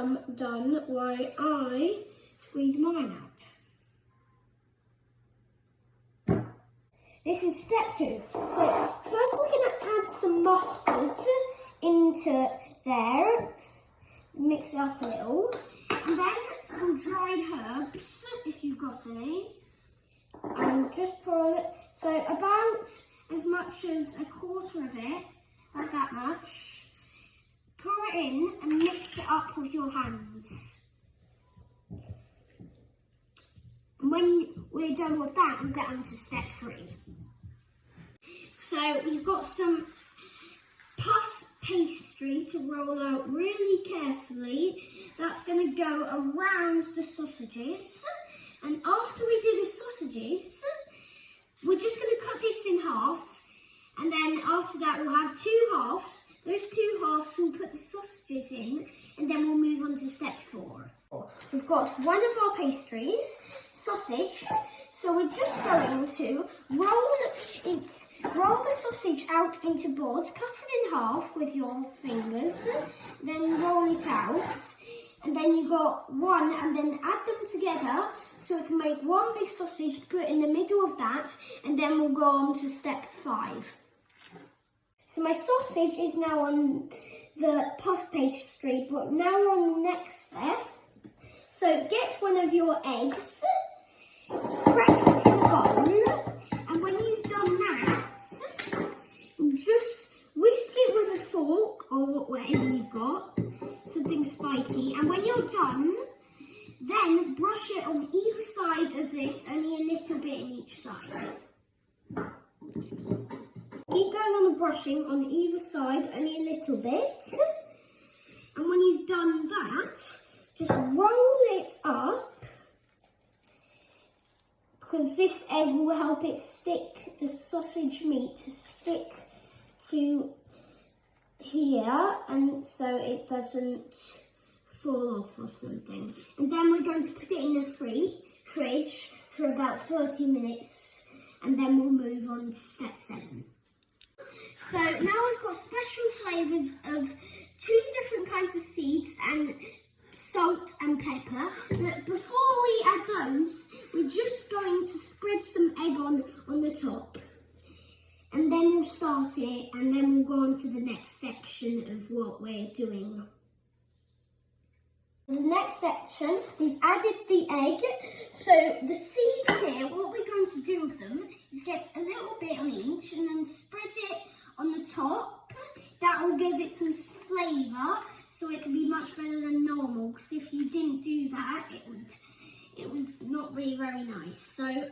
some done while I squeeze mine out. This is step 2. So first we're going to add some mustard into there, mix it up a little, and then some dried herbs, if you've got any, and just pour it, so about as much as a quarter of it, like that much. Pour it in and mix it up with your hands. And when we're done with that, we'll get on to step 3. So we've got some puff pastry to roll out really carefully. That's going to go around the sausages. And after we do the sausages, we're just going to cut this in half. And then after that, we'll have 2 halves. Those 2 halves, we'll put the sausages in, and then we'll move on to step 4. We've got one of our pastries, sausage. So we're just going to roll the sausage out into boards, cut it in half with your fingers, then roll it out. And then you got one, and then add them together so we can make one big sausage to put in the middle of that, and then we'll go on to step 5. So my sausage is now on the puff pastry, but now we're on the next step. So get one of your eggs, crack it in a bowl, and when you've done that, just whisk it with a fork or whatever you've got, something spiky, and when you're done, then brush it on either side of this, only a little bit in each side. Keep going on the brushing on either side, only a little bit. And when you've done that, just roll it up, because this egg will help it stick, the sausage meat to stick to here, and so it doesn't fall off or something. And then we're going to put it in the fridge for about 30 minutes, and then we'll move on to step 7. So now we've got special flavours of 2 different kinds of seeds and salt and pepper. But before we add those, we're just going to spread some egg on the top. And then we'll start it, and then we'll go on to the next section of what we're doing. The next section, we've added the egg. So the seeds here, what we're going to do with them is get a little bit on each and then spread it on the top. That will give it some flavour, so it can be much better than normal, because if you didn't do that, it would not be very nice. So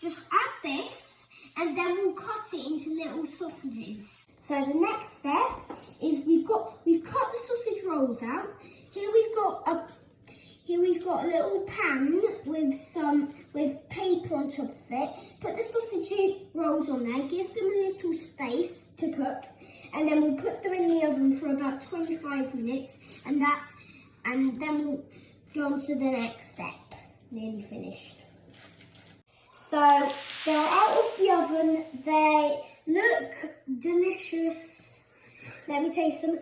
just add this, and then we'll cut it into little sausages. So the next step is we've cut the sausage rolls out. Here we've got a little pan with paper on top of it. Put the sausage rolls on there, give them a little space to cook, and then we'll put them in the oven for about 25 minutes, and then we'll go on to the next step. Nearly finished. So they're out of the oven. They look delicious. Let me taste them.